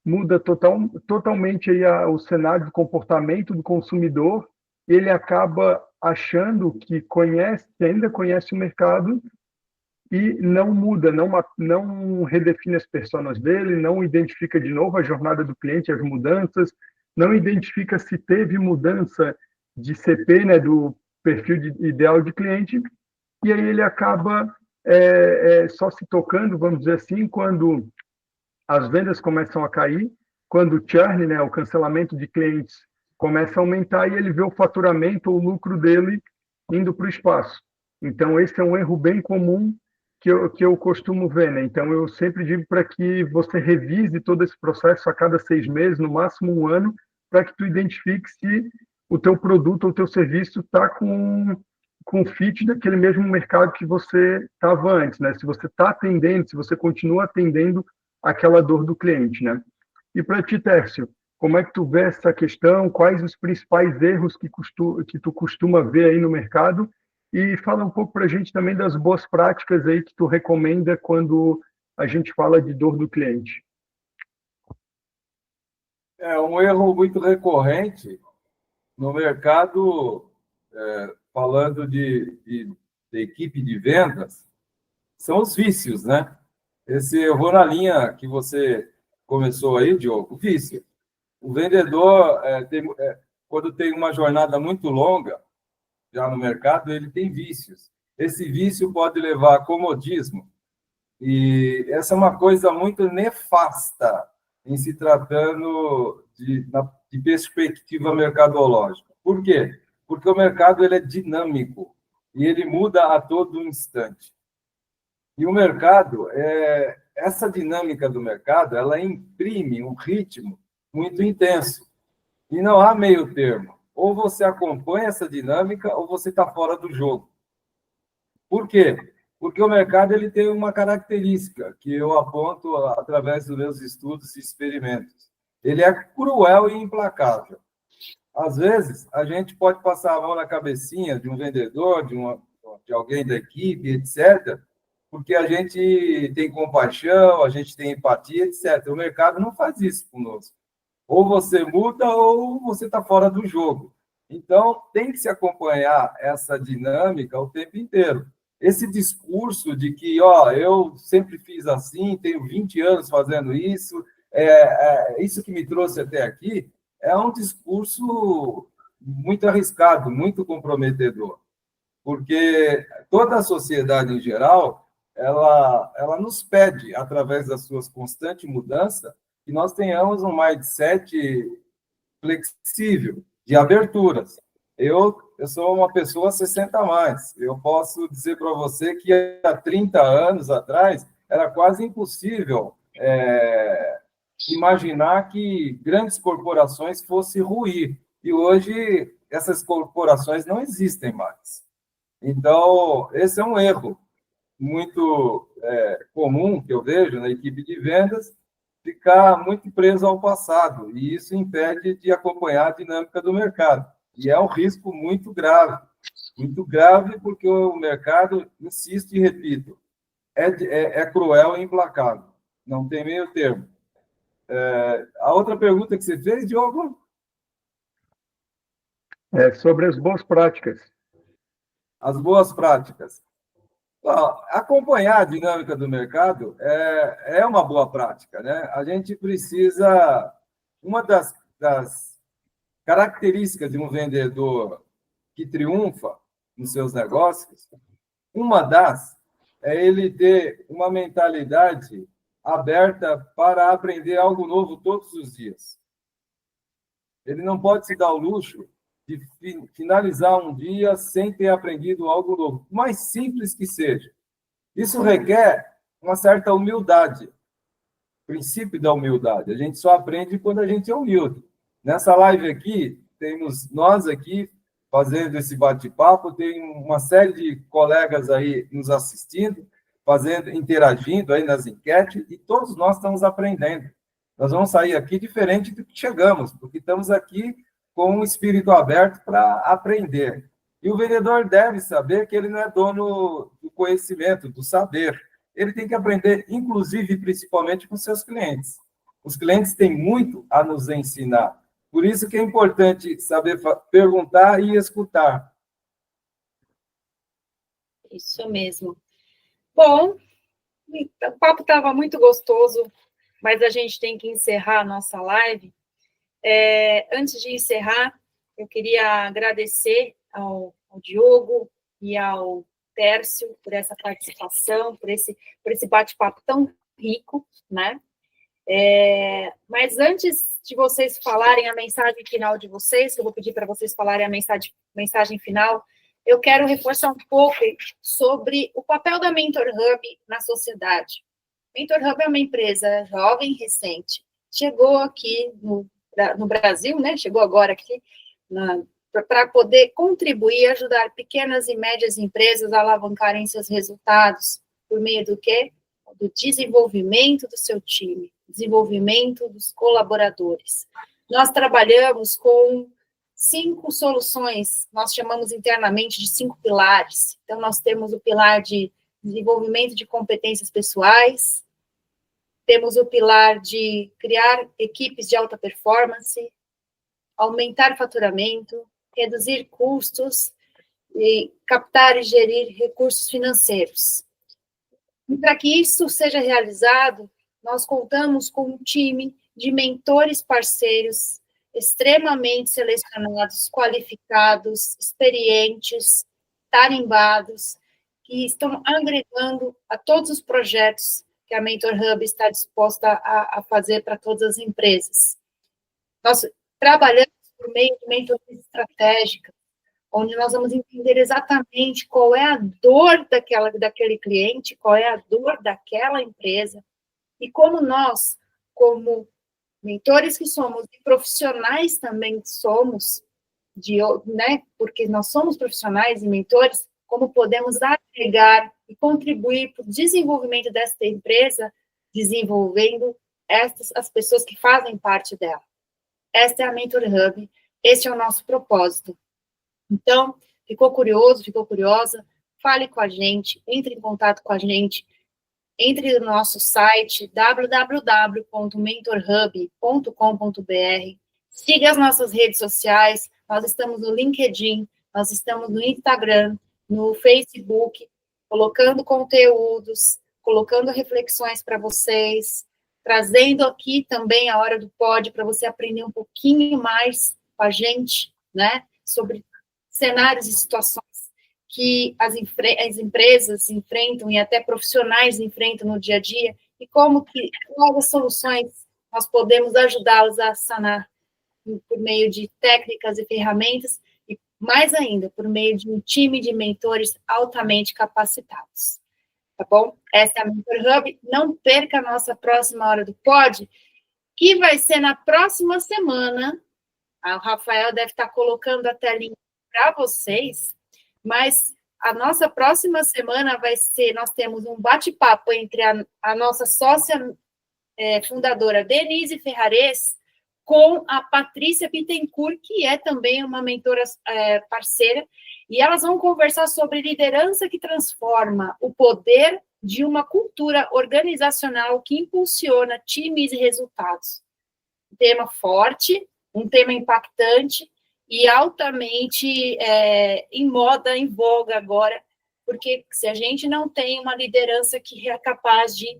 muda totalmente aí o cenário de comportamento do consumidor, ele acaba achando que que ainda conhece o mercado e não muda, não redefine as personas dele, não identifica de novo a jornada do cliente, as mudanças, não identifica se teve mudança de CP, né, do perfil ideal de cliente, e aí ele acaba só se tocando, vamos dizer assim, quando as vendas começam a cair, quando o churn, né, o cancelamento de clientes, começa a aumentar e ele vê o faturamento ou o lucro dele indo para o espaço. Então, esse é um erro bem comum que eu costumo ver, né? Então, eu sempre digo para que você revise todo esse processo a cada 6 meses, no máximo um ano, para que tu identifique se o teu produto ou o teu serviço está com fit daquele mesmo mercado que você estava antes, né? Se você está atendendo, se você continua atendendo aquela dor do cliente, né? E para ti, Tércio, como é que tu vê essa questão? Quais os principais erros que tu costuma ver aí no mercado? E fala um pouco para a gente também das boas práticas aí que tu recomenda quando a gente fala de dor do cliente. É um erro muito recorrente no mercado, falando de equipe de vendas, são os vícios, né? Eu vou na linha que você começou aí, Diogo, vício. O vendedor, quando tem uma jornada muito longa, já no mercado, ele tem vícios. Esse vício pode levar a comodismo, e essa é uma coisa muito nefasta em se tratando de perspectiva mercadológica. Por quê? Porque o mercado ele é dinâmico e ele muda a todo instante. E o mercado, essa dinâmica do mercado, ela imprime um ritmo muito intenso. E não há meio termo. Ou você acompanha essa dinâmica ou você está fora do jogo. Por quê? Porque o mercado ele tem uma característica que eu aponto através dos meus estudos e experimentos. Ele é cruel e implacável. Às vezes, a gente pode passar a mão na cabecinha de um vendedor, de alguém da equipe, etc., porque a gente tem compaixão, a gente tem empatia, etc. O mercado não faz isso conosco. Ou você muda ou você está fora do jogo. Então, tem que se acompanhar essa dinâmica o tempo inteiro. Esse discurso de que, eu sempre fiz assim, tenho 20 anos fazendo isso, isso que me trouxe até aqui, é um discurso muito arriscado, muito comprometedor. Porque toda a sociedade em geral, ela nos pede, através das suas constantes mudanças, que nós tenhamos um mindset flexível, de aberturas. Eu sou uma pessoa 60 a mais. Eu posso dizer para você que há 30 anos atrás era quase impossível imaginar que grandes corporações fossem ruir. E hoje essas corporações não existem mais. Então, esse é um erro muito comum que eu vejo na equipe de vendas, ficar muito preso ao passado, e isso impede de acompanhar a dinâmica do mercado. E é um risco muito grave porque o mercado, insisto e repito, é cruel e implacável, não tem meio termo. A outra pergunta que você fez, Diogo? Sobre as boas práticas. As boas práticas. Acompanhar a dinâmica do mercado é uma boa prática, né? A gente precisa... Uma das características de um vendedor que triunfa nos seus negócios, é ele ter uma mentalidade aberta para aprender algo novo todos os dias. Ele não pode se dar o luxo de finalizar um dia sem ter aprendido algo novo, mais simples que seja. Isso requer uma certa humildade, princípio da humildade. A gente só aprende quando a gente é humilde. Nessa live aqui, temos nós aqui fazendo esse bate-papo, tem uma série de colegas aí nos assistindo, interagindo aí nas enquetes, e todos nós estamos aprendendo. Nós vamos sair aqui diferente do que chegamos, porque estamos aqui com um espírito aberto para aprender. E o vendedor deve saber que ele não é dono do conhecimento, do saber. ele tem que aprender, inclusive, principalmente com seus clientes. Os clientes têm muito a nos ensinar. Por isso que é importante saber perguntar e escutar. Isso mesmo. Bom, o papo estava muito gostoso, mas a gente tem que encerrar a nossa live. Antes de encerrar, eu queria agradecer ao Diogo e ao Tércio por essa participação, por esse bate-papo tão rico, né? Mas antes de vocês falarem a mensagem final de vocês, que eu vou pedir para vocês falarem a mensagem final, eu quero reforçar um pouco sobre o papel da Mentor Hub na sociedade. Mentor Hub é uma empresa jovem, recente, chegou aqui no Brasil, né? Chegou agora aqui para poder contribuir e ajudar pequenas e médias empresas a alavancarem seus resultados por meio do quê? Do desenvolvimento do seu time, desenvolvimento dos colaboradores. Nós trabalhamos com 5 soluções, nós chamamos internamente de 5 pilares. Então, nós temos o pilar de desenvolvimento de competências pessoais, temos o pilar de criar equipes de alta performance, aumentar faturamento, reduzir custos e captar e gerir recursos financeiros. E para que isso seja realizado, nós contamos com um time de mentores parceiros extremamente selecionados, qualificados, experientes, tarimbados, que estão agregando a todos os projetos que a Mentor Hub está disposta a fazer para todas as empresas. Nós trabalhamos por meio de mentoria estratégica, onde nós vamos entender exatamente qual é a dor daquele cliente, qual é a dor daquela empresa, e como nós, como mentores que somos, e profissionais também somos, né, porque nós somos profissionais e mentores, como podemos agregar e contribuir para o desenvolvimento desta empresa, desenvolvendo as pessoas que fazem parte dela. Esta é a Mentor Hub, este é o nosso propósito. Então, ficou curioso, ficou curiosa? Fale com a gente, entre em contato com a gente, entre no nosso site www.mentorhub.com.br, siga as nossas redes sociais, nós estamos no LinkedIn, nós estamos no Instagram, no Facebook, colocando conteúdos, colocando reflexões para vocês, trazendo aqui também a Hora do Pod para você aprender um pouquinho mais com a gente, né, sobre cenários e situações que as empresas enfrentam e até profissionais enfrentam no dia a dia, e como que quais soluções nós podemos ajudá-los a sanar por meio de técnicas e ferramentas, e mais ainda, por meio de um time de mentores altamente capacitados. Tá bom? Essa é a Mentor Hub. Não perca a nossa próxima Hora do Pod, que vai ser na próxima semana. O Rafael deve estar colocando a telinha para vocês, mas a nossa próxima semana vai ser, nós temos um bate-papo entre a nossa sócia fundadora, Denise Ferrares, com a Patrícia Bittencourt, que é também uma mentora parceira, e elas vão conversar sobre liderança que transforma o poder de uma cultura organizacional que impulsiona times e resultados. Um tema forte, um tema impactante, e altamente em moda, em voga agora, porque se a gente não tem uma liderança que é capaz de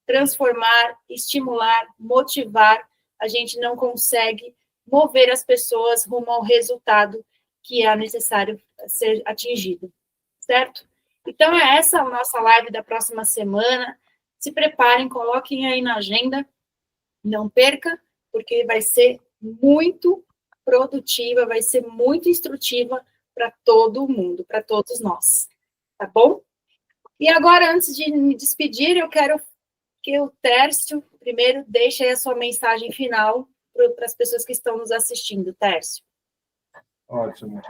transformar, estimular, motivar, a gente não consegue mover as pessoas rumo ao resultado que é necessário ser atingido, certo? Então, essa a nossa live da próxima semana. Se preparem, coloquem aí na agenda, não perca, porque vai ser muito produtiva, vai ser muito instrutiva para todo mundo, para todos nós, tá bom? E agora, antes de me despedir, eu quero que o Tércio, primeiro, deixe aí a sua mensagem final para as pessoas que estão nos assistindo. Tércio. Ótimo.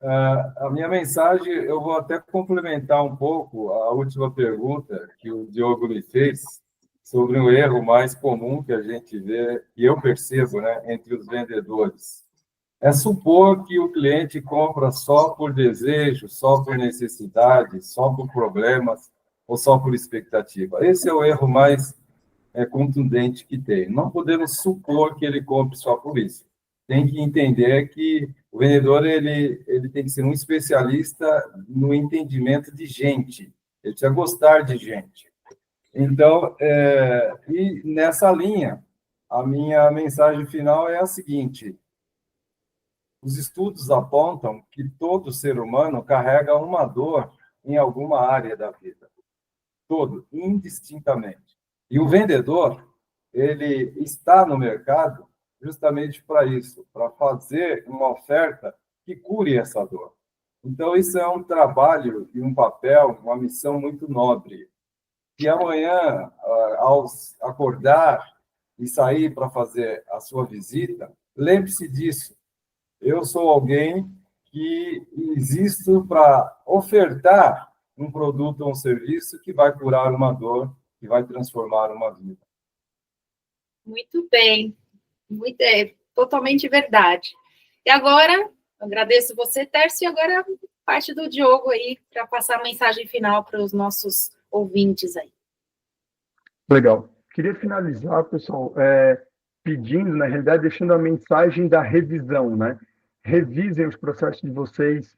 A minha mensagem, eu vou até complementar um pouco a última pergunta que o Diogo me fez sobre o erro mais comum que a gente vê, e eu percebo, né, entre os vendedores. É supor que o cliente compra só por desejo, só por necessidade, só por problemas, ou só por expectativa. Esse é o erro mais contundente que tem. Não podemos supor que ele compre só por isso. Tem que entender que o vendedor ele tem que ser um especialista no entendimento de gente. Ele precisa gostar de gente. Então, e nessa linha, a minha mensagem final é a seguinte: os estudos apontam que todo ser humano carrega uma dor em alguma área da vida. Todo, indistintamente. E o vendedor, ele está no mercado justamente para isso, para fazer uma oferta que cure essa dor. Então, isso é um trabalho e um papel, uma missão muito nobre. E amanhã, ao acordar e sair para fazer a sua visita, lembre-se disso. Eu sou alguém que existo para ofertar um produto ou um serviço que vai curar uma dor, que vai transformar uma vida. Muito bem. Totalmente verdade. E agora, agradeço você, Tércio, e agora parte do Diogo aí, para passar a mensagem final para os nossos ouvintes aí. Legal. Queria finalizar, pessoal, pedindo, na realidade, deixando a mensagem da revisão, né? Revisem os processos de vocês,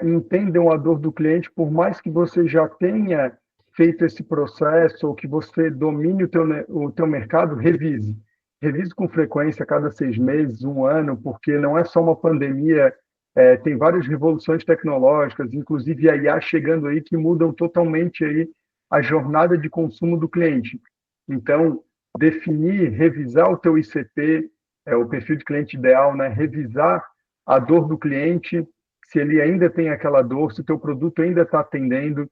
entendam a dor do cliente, por mais que você já tenha feito esse processo ou que você domine o teu mercado, revise. Revise com frequência, a cada 6 meses, 1 ano, porque não é só uma pandemia, tem várias revoluções tecnológicas, inclusive a IA chegando aí, que mudam totalmente aí a jornada de consumo do cliente. Então, definir, revisar o teu ICP, o perfil de cliente ideal, né? Revisar a dor do cliente, se ele ainda tem aquela dor, se o teu produto ainda está atendendo,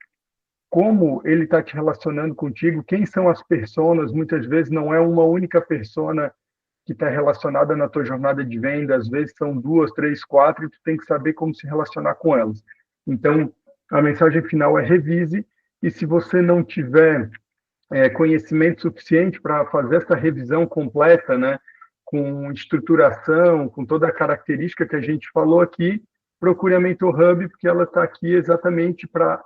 como ele está te relacionando contigo, quem são as personas, muitas vezes não é uma única persona que está relacionada na tua jornada de venda, às vezes são 2, 3, 4, e tu tem que saber como se relacionar com elas. Então, a mensagem final é revise, e se você não tiver conhecimento suficiente para fazer essa revisão completa, né, com estruturação, com toda a característica que a gente falou aqui, procure a Mentor Hub, porque ela está aqui exatamente para